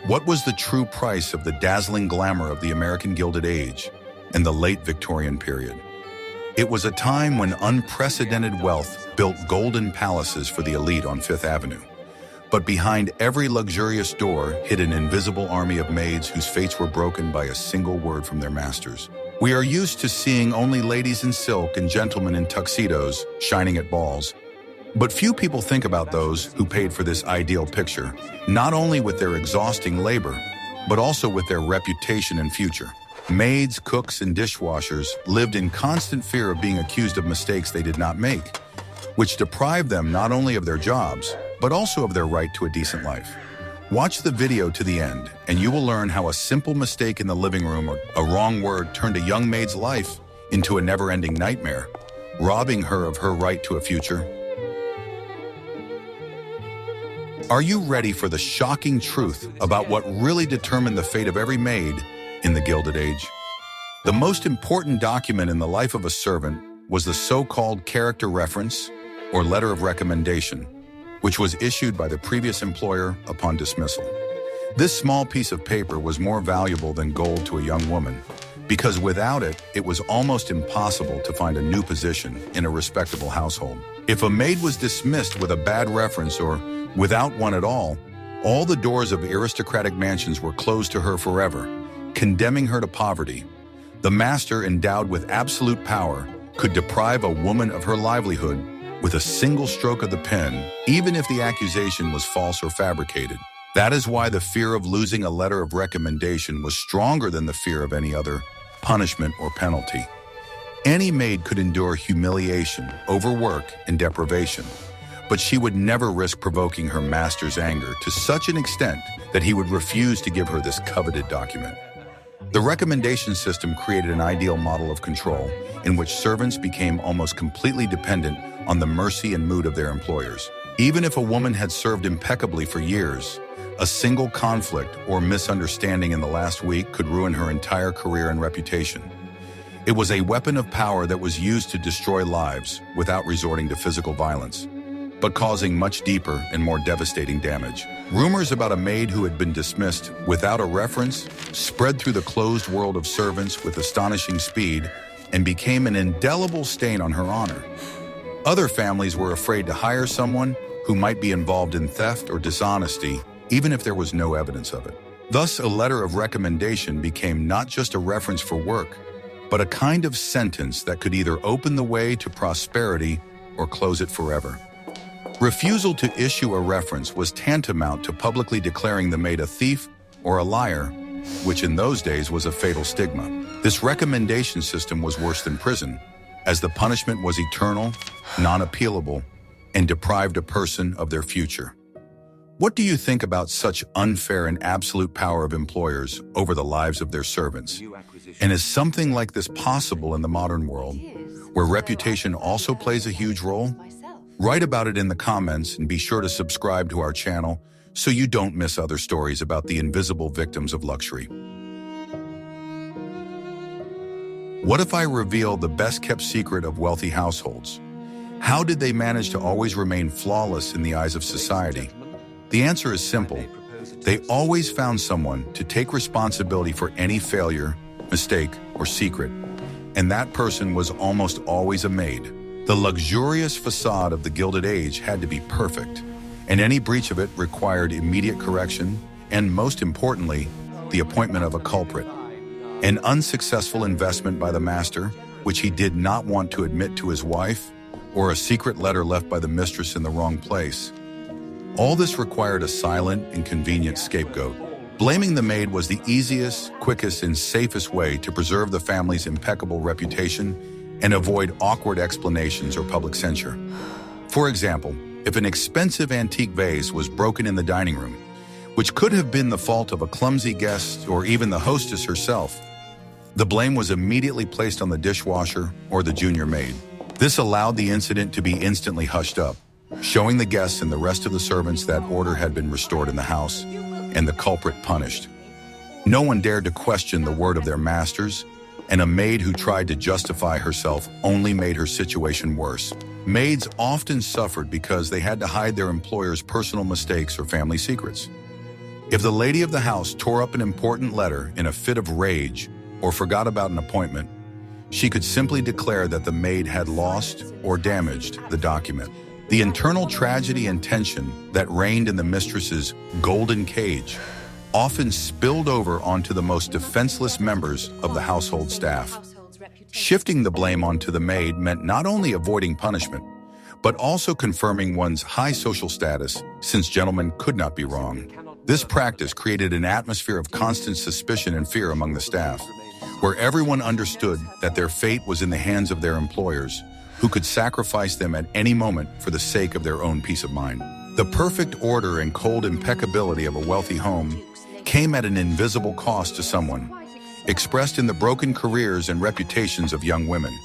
What was the true price of the dazzling glamour of the American Gilded Age and the late Victorian period? It was a time when unprecedented wealth built golden palaces for the elite on Fifth Avenue. But behind every luxurious door hid an invisible army of maids whose fates were broken by a single word from their masters. We are used to seeing only ladies in silk and gentlemen in tuxedos shining at balls. But few people think about those who paid for this ideal picture, not only with their exhausting labor, but also with their reputation and future. Maids, cooks, and dishwashers lived in constant fear of being accused of mistakes they did not make, which deprived them not only of their jobs, but also of their right to a decent life. Watch the video to the end, and you will learn how a simple mistake in the living room or a wrong word turned a young maid's life into a never-ending nightmare, robbing her of her right to a future. Are you ready for the shocking truth about what really determined the fate of every maid in the Gilded Age? The most important document in the life of a servant was the so-called character reference or letter of recommendation, which was issued by the previous employer upon dismissal. This small piece of paper was more valuable than gold to a young woman, because without it, it was almost impossible to find a new position in a respectable household. If a maid was dismissed with a bad reference or without one at all the doors of aristocratic mansions were closed to her forever, condemning her to poverty. The master, endowed with absolute power, could deprive a woman of her livelihood with a single stroke of the pen, even if the accusation was false or fabricated. That is why the fear of losing a letter of recommendation was stronger than the fear of any other punishment or penalty. Any maid could endure humiliation, overwork, and deprivation, but she would never risk provoking her master's anger to such an extent that he would refuse to give her this coveted document. The recommendation system created an ideal model of control in which servants became almost completely dependent on the mercy and mood of their employers. Even if a woman had served impeccably for years, a single conflict or misunderstanding in the last week could ruin her entire career and reputation. It was a weapon of power that was used to destroy lives without resorting to physical violence, but causing much deeper and more devastating damage. Rumors about a maid who had been dismissed without a reference spread through the closed world of servants with astonishing speed and became an indelible stain on her honor. Other families were afraid to hire someone who might be involved in theft or dishonesty, even if there was no evidence of it. Thus, a letter of recommendation became not just a reference for work, but a kind of sentence that could either open the way to prosperity or close it forever. Refusal to issue a reference was tantamount to publicly declaring the maid a thief or a liar, which in those days was a fatal stigma. This recommendation system was worse than prison, as the punishment was eternal, non-appealable, and deprived a person of their future. What do you think about such unfair and absolute power of employers over the lives of their servants? And is something like this possible in the modern world, where reputation also plays a huge role? Write about it in the comments and be sure to subscribe to our channel so you don't miss other stories about the invisible victims of luxury. What if I reveal the best-kept secret of wealthy households? How did they manage to always remain flawless in the eyes of society? The answer is simple. They always found someone to take responsibility for any failure, mistake, or secret, and that person was almost always a maid. The luxurious facade of the Gilded Age had to be perfect, and any breach of it required immediate correction and, most importantly, the appointment of a culprit. An unsuccessful investment by the master, which he did not want to admit to his wife, or a secret letter left by the mistress in the wrong place. All this required a silent and convenient scapegoat. Blaming the maid was the easiest, quickest, and safest way to preserve the family's impeccable reputation and avoid awkward explanations or public censure. For example, if an expensive antique vase was broken in the dining room, which could have been the fault of a clumsy guest or even the hostess herself, the blame was immediately placed on the dishwasher or the junior maid. This allowed the incident to be instantly hushed up, showing the guests and the rest of the servants that order had been restored in the house and the culprit punished. No one dared to question the word of their masters, and a maid who tried to justify herself only made her situation worse. Maids often suffered because they had to hide their employer's personal mistakes or family secrets. If the lady of the house tore up an important letter in a fit of rage or forgot about an appointment, she could simply declare that the maid had lost or damaged the document. The internal tragedy and tension that reigned in the mistress's golden cage often spilled over onto the most defenseless members of the household staff. Shifting the blame onto the maid meant not only avoiding punishment, but also confirming one's high social status, since gentlemen could not be wrong. This practice created an atmosphere of constant suspicion and fear among the staff, where everyone understood that their fate was in the hands of their employers, who could sacrifice them at any moment for the sake of their own peace of mind. The perfect order and cold impeccability of a wealthy home came at an invisible cost to someone, expressed in the broken careers and reputations of young women.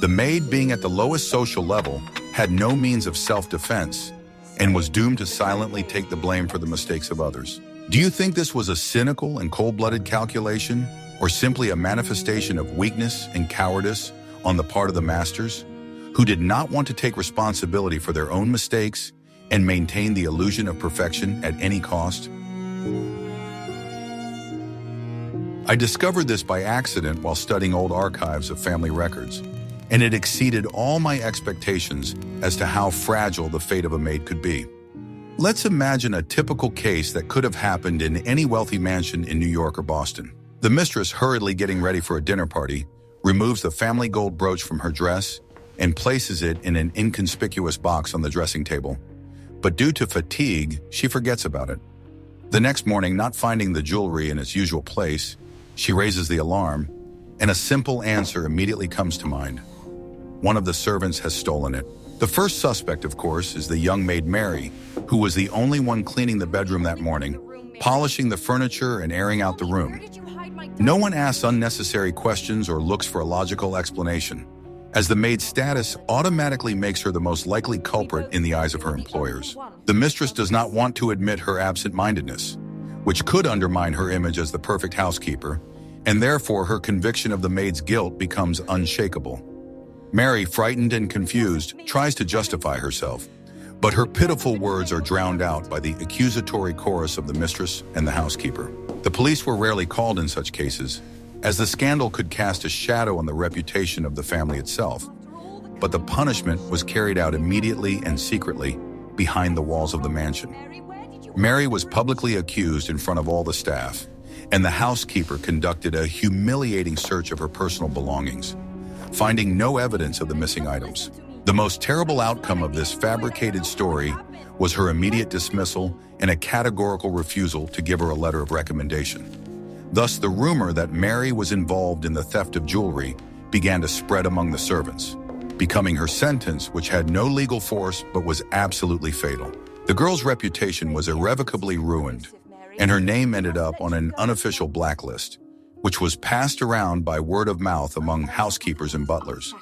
The maid, being at the lowest social level, had no means of self-defense and was doomed to silently take the blame for the mistakes of others. Do you think this was a cynical and cold-blooded calculation, or simply a manifestation of weakness and cowardice on the part of the masters, who did not want to take responsibility for their own mistakes and maintain the illusion of perfection at any cost? I discovered this by accident while studying old archives of family records, and it exceeded all my expectations as to how fragile the fate of a maid could be. Let's imagine a typical case that could have happened in any wealthy mansion in New York or Boston. The mistress, hurriedly getting ready for a dinner party, removes the family gold brooch from her dress and places it in an inconspicuous box on the dressing table. But due to fatigue, she forgets about it. The next morning, not finding the jewelry in its usual place, she raises the alarm, and a simple answer immediately comes to mind. One of the servants has stolen it. The first suspect, of course, is the young maid Mary, who was the only one cleaning the bedroom that morning, polishing the furniture and airing out the room. No one asks unnecessary questions or looks for a logical explanation, as the maid's status automatically makes her the most likely culprit in the eyes of her employers. The mistress does not want to admit her absent-mindedness, which could undermine her image as the perfect housekeeper, and therefore her conviction of the maid's guilt becomes unshakable. Mary, frightened and confused, tries to justify herself, but her pitiful words are drowned out by the accusatory chorus of the mistress and the housekeeper. The police were rarely called in such cases, as the scandal could cast a shadow on the reputation of the family itself, but the punishment was carried out immediately and secretly behind the walls of the mansion. Mary was publicly accused in front of all the staff, and the housekeeper conducted a humiliating search of her personal belongings, finding no evidence of the missing items. The most terrible outcome of this fabricated story was her immediate dismissal and a categorical refusal to give her a letter of recommendation. Thus, the rumor that Mary was involved in the theft of jewelry began to spread among the servants, becoming her sentence, which had no legal force but was absolutely fatal. The girl's reputation was irrevocably ruined, and her name ended up on an unofficial blacklist, which was passed around by word of mouth among housekeepers and butlers.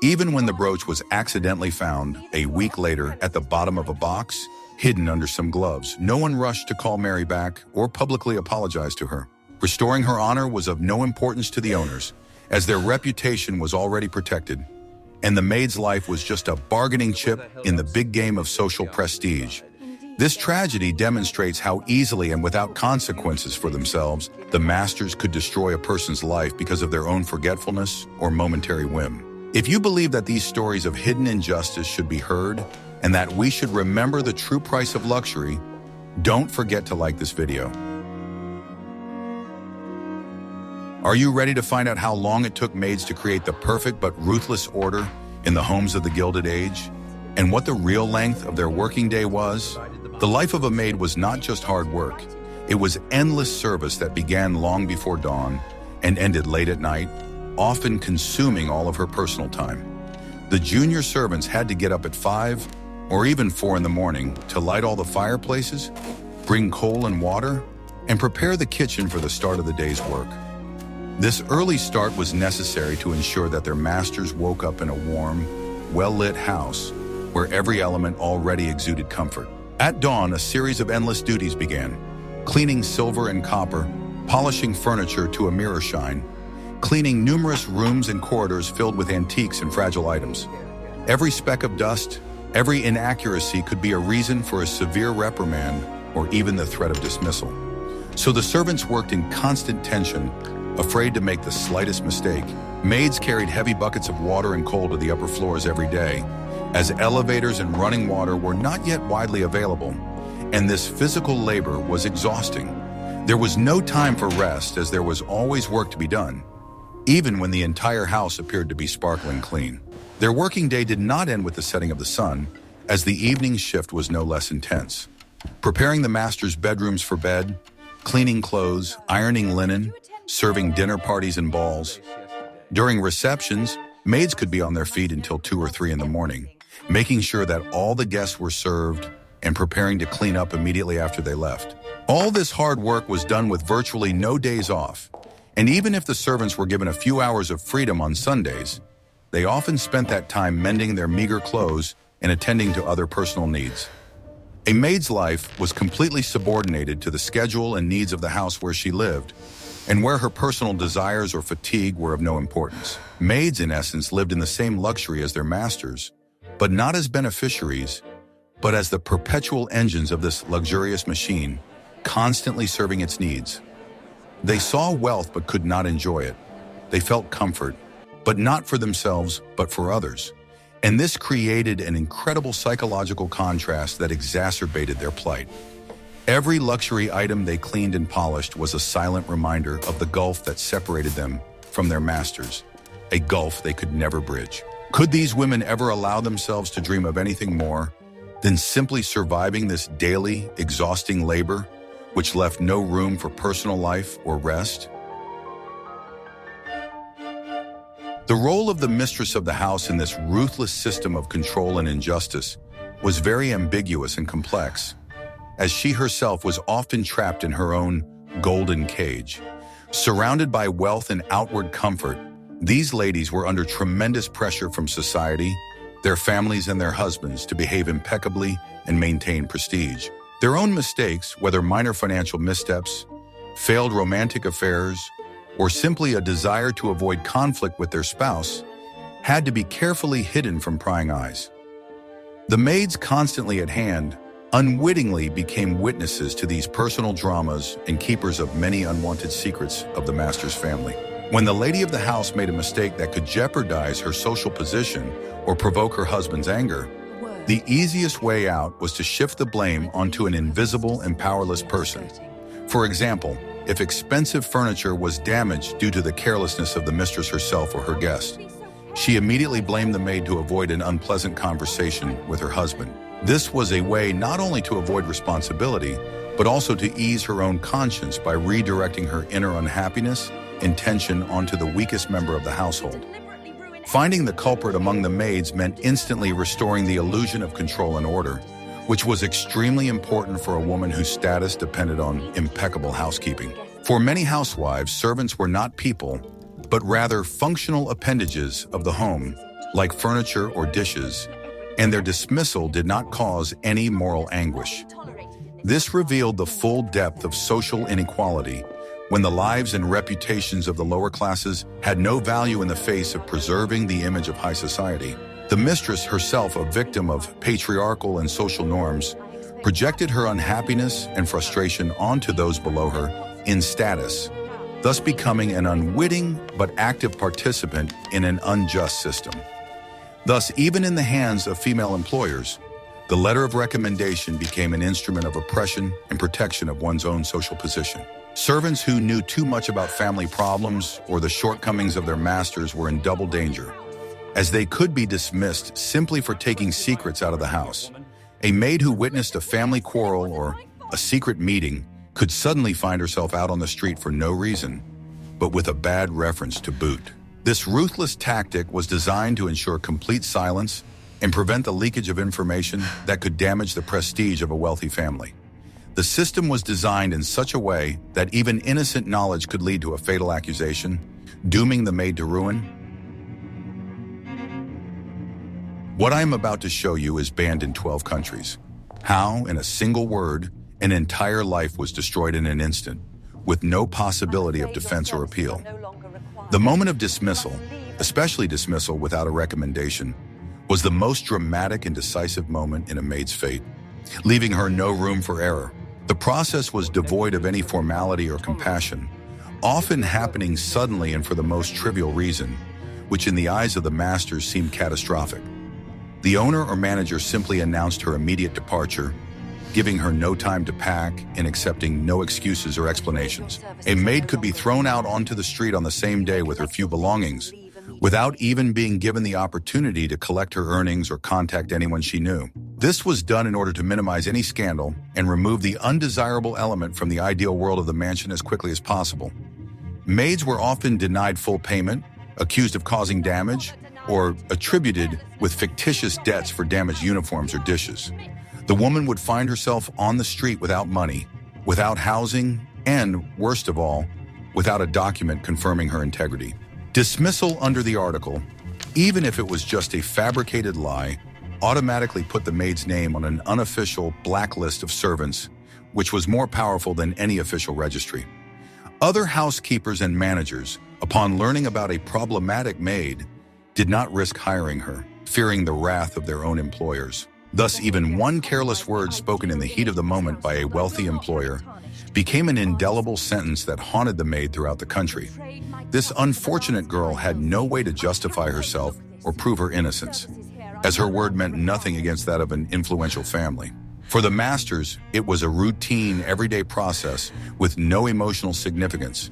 Even when the brooch was accidentally found a week later at the bottom of a box, hidden under some gloves, no one rushed to call Mary back or publicly apologize to her. Restoring her honor was of no importance to the owners, as their reputation was already protected, and the maid's life was just a bargaining chip in the big game of social prestige. This tragedy demonstrates how easily and without consequences for themselves, the masters could destroy a person's life because of their own forgetfulness or momentary whim. If you believe that these stories of hidden injustice should be heard and that we should remember the true price of luxury, don't forget to like this video. Are you ready to find out how long it took maids to create the perfect but ruthless order in the homes of the Gilded Age, and what the real length of their working day was? The life of a maid was not just hard work. It was endless service that began long before dawn and ended late at night, often consuming all of her personal time. The junior servants had to get up at 5 or even 4 in the morning to light all the fireplaces, bring coal and water, and prepare the kitchen for the start of the day's work. This early start was necessary to ensure that their masters woke up in a warm, well-lit house where every element already exuded comfort. At dawn, a series of endless duties began: cleaning silver and copper, polishing furniture to a mirror shine, cleaning numerous rooms and corridors filled with antiques and fragile items. Every speck of dust, every inaccuracy could be a reason for a severe reprimand or even the threat of dismissal. So the servants worked in constant tension, afraid to make the slightest mistake. Maids carried heavy buckets of water and coal to the upper floors every day, as elevators and running water were not yet widely available, and this physical labor was exhausting. There was no time for rest, as there was always work to be done, even when the entire house appeared to be sparkling clean. Their working day did not end with the setting of the sun, as the evening shift was no less intense. Preparing the master's bedrooms for bed, cleaning clothes, ironing linen, serving dinner parties and balls. During receptions, maids could be on their feet until 2 or 3 in the morning, making sure that all the guests were served and preparing to clean up immediately after they left. All this hard work was done with virtually no days off, and even if the servants were given a few hours of freedom on Sundays, they often spent that time mending their meager clothes and attending to other personal needs. A maid's life was completely subordinated to the schedule and needs of the house where she lived, and where her personal desires or fatigue were of no importance. Maids, in essence, lived in the same luxury as their masters, but not as beneficiaries, but as the perpetual engines of this luxurious machine, constantly serving its needs. They saw wealth but could not enjoy it. They felt comfort, but not for themselves, but for others. And this created an incredible psychological contrast that exacerbated their plight. Every luxury item they cleaned and polished was a silent reminder of the gulf that separated them from their masters, a gulf they could never bridge. Could these women ever allow themselves to dream of anything more than simply surviving this daily, exhausting labor, which left no room for personal life or rest? The role of the mistress of the house in this ruthless system of control and injustice was very ambiguous and complex, as she herself was often trapped in her own golden cage. Surrounded by wealth and outward comfort, these ladies were under tremendous pressure from society, their families and their husbands to behave impeccably and maintain prestige. Their own mistakes, whether minor financial missteps, failed romantic affairs, or simply a desire to avoid conflict with their spouse, had to be carefully hidden from prying eyes. The maids constantly at hand unwittingly became witnesses to these personal dramas and keepers of many unwanted secrets of the master's family. When the lady of the house made a mistake that could jeopardize her social position or provoke her husband's anger, the easiest way out was to shift the blame onto an invisible and powerless person. For example, if expensive furniture was damaged due to the carelessness of the mistress herself or her guest, she immediately blamed the maid to avoid an unpleasant conversation with her husband. This was a way not only to avoid responsibility, but also to ease her own conscience by redirecting her inner unhappiness and tension onto the weakest member of the household. Finding the culprit among the maids meant instantly restoring the illusion of control and order, which was extremely important for a woman whose status depended on impeccable housekeeping. For many housewives, servants were not people, but rather functional appendages of the home, like furniture or dishes, and their dismissal did not cause any moral anguish. This revealed the full depth of social inequality when the lives and reputations of the lower classes had no value in the face of preserving the image of high society. The mistress, herself a victim of patriarchal and social norms, projected her unhappiness and frustration onto those below her in status, thus becoming an unwitting but active participant in an unjust system. Thus, even in the hands of female employers, the letter of recommendation became an instrument of oppression and protection of one's own social position. Servants who knew too much about family problems or the shortcomings of their masters were in double danger, as they could be dismissed simply for taking secrets out of the house. A maid who witnessed a family quarrel or a secret meeting could suddenly find herself out on the street for no reason, but with a bad reference to boot. This ruthless tactic was designed to ensure complete silence and prevent the leakage of information that could damage the prestige of a wealthy family. The system was designed in such a way that even innocent knowledge could lead to a fatal accusation, dooming the maid to ruin. What I am about to show you is banned in 12 countries. How, in a single word, an entire life was destroyed in an instant, with no possibility of defense or appeal. The moment of dismissal, especially dismissal without a recommendation, was the most dramatic and decisive moment in a maid's fate, leaving her no room for error. The process was devoid of any formality or compassion, often happening suddenly and for the most trivial reason, which in the eyes of the masters seemed catastrophic. The owner or manager simply announced her immediate departure, giving her no time to pack and accepting no excuses or explanations. A maid could be thrown out onto the street on the same day with her few belongings, without even being given the opportunity to collect her earnings or contact anyone she knew. This was done in order to minimize any scandal and remove the undesirable element from the ideal world of the mansion as quickly as possible. Maids were often denied full payment, accused of causing damage, or attributed with fictitious debts for damaged uniforms or dishes. The woman would find herself on the street without money, without housing, and, worst of all, without a document confirming her integrity. Dismissal under the article, even if it was just a fabricated lie, automatically put the maid's name on an unofficial blacklist of servants, which was more powerful than any official registry. Other housekeepers and managers, upon learning about a problematic maid, did not risk hiring her, fearing the wrath of their own employers. Thus, even one careless word spoken in the heat of the moment by a wealthy employer became an indelible sentence that haunted the maid throughout the country. This unfortunate girl had no way to justify herself or prove her innocence, as her word meant nothing against that of an influential family. For the masters, it was a routine, everyday process with no emotional significance.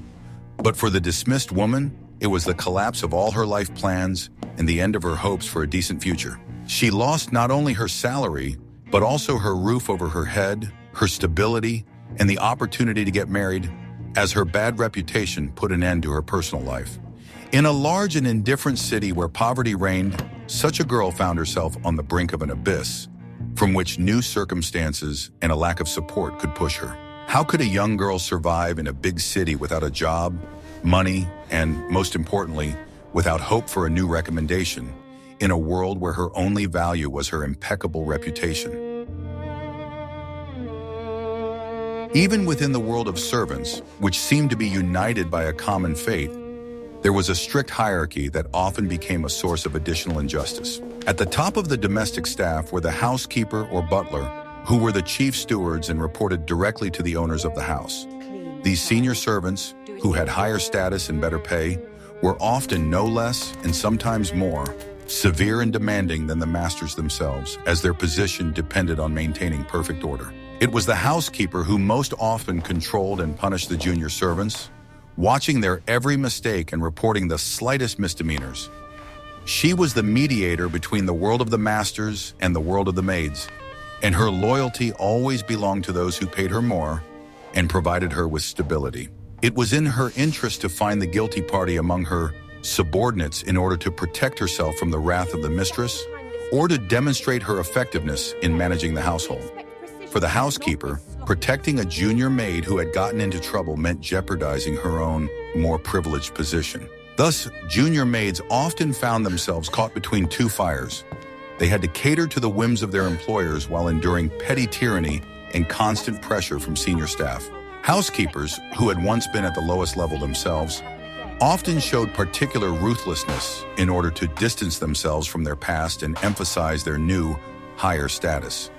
But for the dismissed woman, it was the collapse of all her life plans and the end of her hopes for a decent future. She lost not only her salary, but also her roof over her head, her stability, and the opportunity to get married, as her bad reputation put an end to her personal life. In a large and indifferent city where poverty reigned, such a girl found herself on the brink of an abyss, from which new circumstances and a lack of support could push her. How could a young girl survive in a big city without a job, money, and, most importantly, without hope for a new recommendation, in a world where her only value was her impeccable reputation? Even within the world of servants, which seemed to be united by a common fate, there was a strict hierarchy that often became a source of additional injustice. At the top of the domestic staff were the housekeeper or butler, who were the chief stewards and reported directly to the owners of the house. These senior servants, who had higher status and better pay, were often no less, and sometimes more, severe and demanding than the masters themselves, as their position depended on maintaining perfect order. It was the housekeeper who most often controlled and punished the junior servants, watching their every mistake and reporting the slightest misdemeanors. She was the mediator between the world of the masters and the world of the maids, and her loyalty always belonged to those who paid her more and provided her with stability. It was in her interest to find the guilty party among her subordinates in order to protect herself from the wrath of the mistress or to demonstrate her effectiveness in managing the household. For the housekeeper, protecting a junior maid who had gotten into trouble meant jeopardizing her own, more privileged position. Thus, junior maids often found themselves caught between two fires. They had to cater to the whims of their employers while enduring petty tyranny and constant pressure from senior staff. Housekeepers, who had once been at the lowest level themselves, often showed particular ruthlessness in order to distance themselves from their past and emphasize their new, higher status.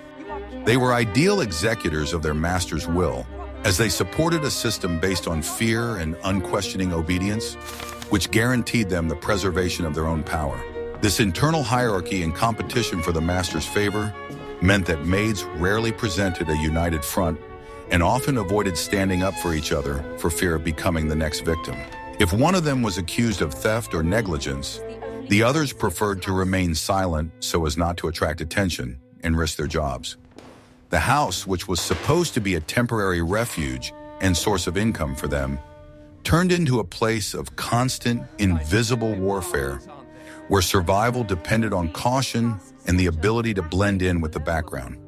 They were ideal executors of their master's will, as they supported a system based on fear and unquestioning obedience, which guaranteed them the preservation of their own power. This internal hierarchy and competition for the master's favor meant that maids rarely presented a united front and often avoided standing up for each other for fear of becoming the next victim. If one of them was accused of theft or negligence, the others preferred to remain silent so as not to attract attention and risk their jobs. The house, which was supposed to be a temporary refuge and source of income for them, turned into a place of constant, invisible warfare, where survival depended on caution and the ability to blend in with the background.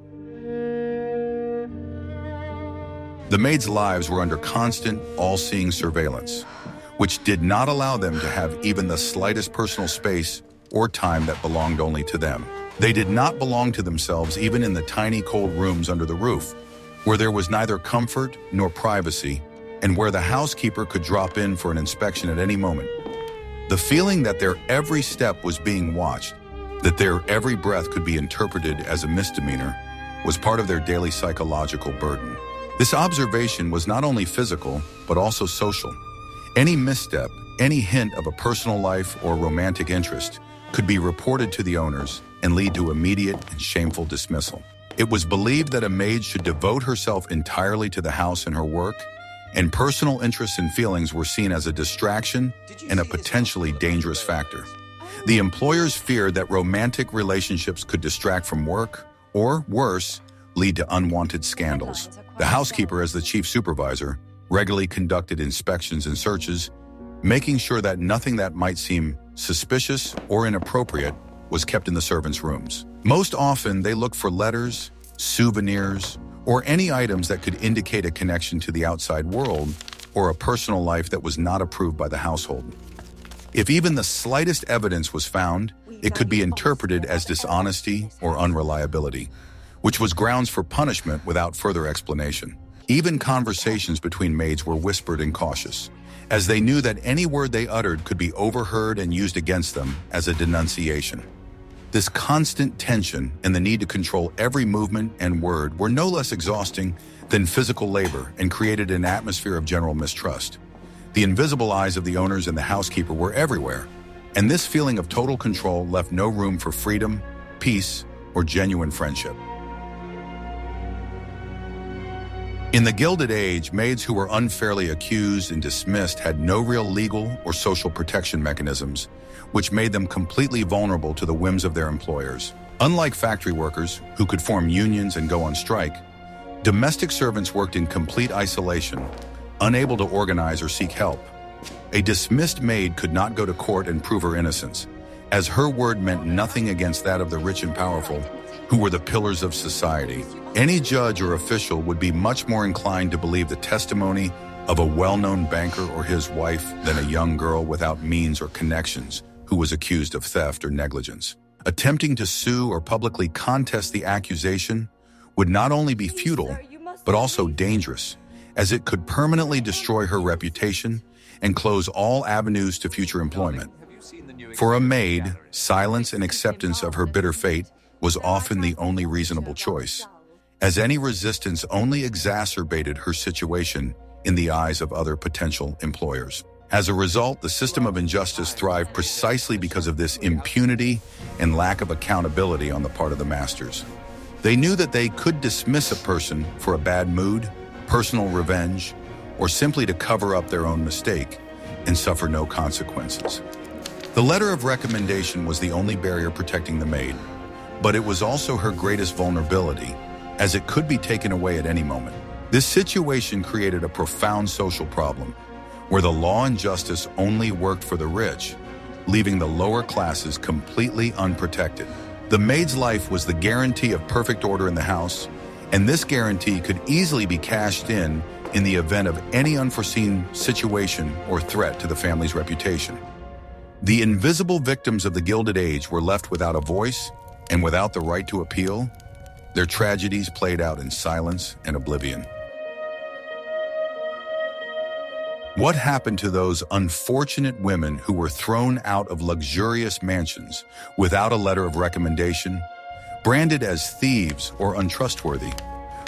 The maids' lives were under constant, all-seeing surveillance, which did not allow them to have even the slightest personal space or time that belonged only to them. They did not belong to themselves even in the tiny cold rooms under the roof, where there was neither comfort nor privacy, and where the housekeeper could drop in for an inspection at any moment. The feeling that their every step was being watched, that their every breath could be interpreted as a misdemeanor, was part of their daily psychological burden. This observation was not only physical, but also social. Any misstep, any hint of a personal life or romantic interest could be reported to the owners and lead to immediate and shameful dismissal. It was believed that a maid should devote herself entirely to the house and her work, and personal interests and feelings were seen as a distraction and a potentially dangerous factor. The employers feared that romantic relationships could distract from work, or worse, lead to unwanted scandals. The housekeeper, as the chief supervisor, regularly conducted inspections and searches, making sure that nothing that might seem suspicious or inappropriate was kept in the servants' rooms. Most often, they looked for letters, souvenirs, or any items that could indicate a connection to the outside world or a personal life that was not approved by the household. If even the slightest evidence was found, it could be interpreted as dishonesty or unreliability, which was grounds for punishment without further explanation. Even conversations between maids were whispered and cautious, as they knew that any word they uttered could be overheard and used against them as a denunciation. This constant tension and the need to control every movement and word were no less exhausting than physical labor and created an atmosphere of general mistrust. The invisible eyes of the owners and the housekeeper were everywhere, and this feeling of total control left no room for freedom, peace, or genuine friendship. In the Gilded Age, maids who were unfairly accused and dismissed had no real legal or social protection mechanisms, which made them completely vulnerable to the whims of their employers. Unlike factory workers, who could form unions and go on strike, domestic servants worked in complete isolation, unable to organize or seek help. A dismissed maid could not go to court and prove her innocence, as her word meant nothing against that of the rich and powerful, who were the pillars of society. Any judge or official would be much more inclined to believe the testimony of a well-known banker or his wife than a young girl without means or connections who was accused of theft or negligence. Attempting to sue or publicly contest the accusation would not only be futile, but also dangerous, as it could permanently destroy her reputation and close all avenues to future employment. For a maid, silence and acceptance of her bitter fate was often the only reasonable choice, as any resistance only exacerbated her situation in the eyes of other potential employers. As a result, the system of injustice thrived precisely because of this impunity and lack of accountability on the part of the masters. They knew that they could dismiss a person for a bad mood, personal revenge, or simply to cover up their own mistake and suffer no consequences. The letter of recommendation was the only barrier protecting the maid, but it was also her greatest vulnerability, as it could be taken away at any moment. This situation created a profound social problem, where the law and justice only worked for the rich, leaving the lower classes completely unprotected. The maid's life was the guarantee of perfect order in the house, and this guarantee could easily be cashed in the event of any unforeseen situation or threat to the family's reputation. The invisible victims of the Gilded Age were left without a voice and without the right to appeal. Their tragedies played out in silence and oblivion. What happened to those unfortunate women who were thrown out of luxurious mansions without a letter of recommendation, branded as thieves or untrustworthy?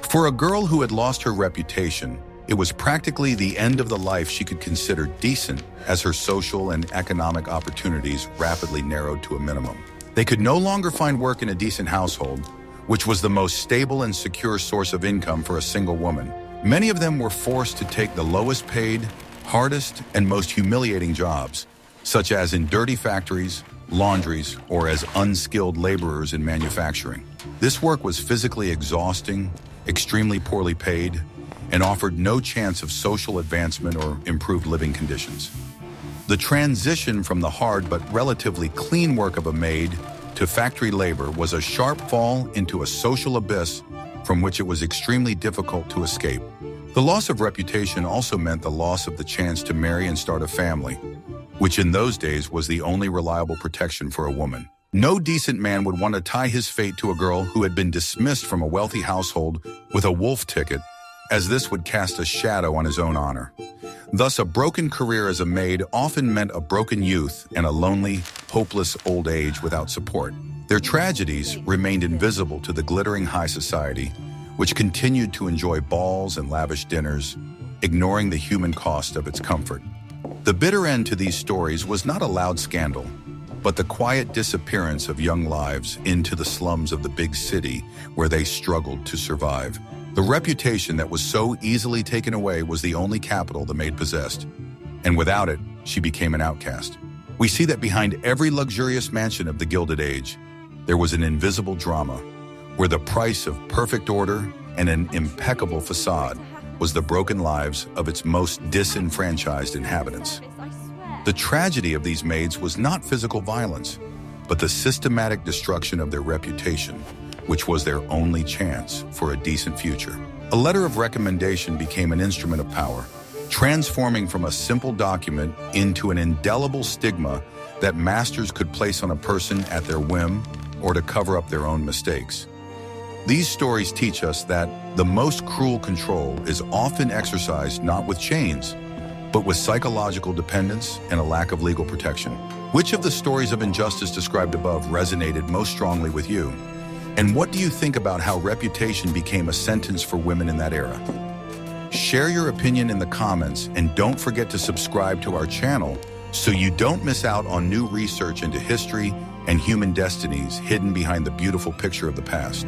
For a girl who had lost her reputation, it was practically the end of the life she could consider decent, as her social and economic opportunities rapidly narrowed to a minimum. They could no longer find work in a decent household, which was the most stable and secure source of income for a single woman. Many of them were forced to take the lowest paid, hardest, and most humiliating jobs, such as in dirty factories, laundries, or as unskilled laborers in manufacturing. This work was physically exhausting, extremely poorly paid, and offered no chance of social advancement or improved living conditions. The transition from the hard but relatively clean work of a maid to factory labor was a sharp fall into a social abyss from which it was extremely difficult to escape. The loss of reputation also meant the loss of the chance to marry and start a family, which in those days was the only reliable protection for a woman. No decent man would want to tie his fate to a girl who had been dismissed from a wealthy household with a wolf ticket, as this would cast a shadow on his own honor. Thus, a broken career as a maid often meant a broken youth and a lonely, hopeless old age without support. Their tragedies remained invisible to the glittering high society, which continued to enjoy balls and lavish dinners, ignoring the human cost of its comfort. The bitter end to these stories was not a loud scandal, but the quiet disappearance of young lives into the slums of the big city where they struggled to survive. The reputation that was so easily taken away was the only capital the maid possessed, and without it, she became an outcast. We see that behind every luxurious mansion of the Gilded Age, there was an invisible drama, where the price of perfect order and an impeccable facade was the broken lives of its most disenfranchised inhabitants. The tragedy of these maids was not physical violence, but the systematic destruction of their reputation, which was their only chance for a decent future. A letter of recommendation became an instrument of power, transforming from a simple document into an indelible stigma that masters could place on a person at their whim or to cover up their own mistakes. These stories teach us that the most cruel control is often exercised not with chains, but with psychological dependence and a lack of legal protection. Which of the stories of injustice described above resonated most strongly with you? And what do you think about how reputation became a sentence for women in that era? Share your opinion in the comments, and don't forget to subscribe to our channel so you don't miss out on new research into history and human destinies hidden behind the beautiful picture of the past.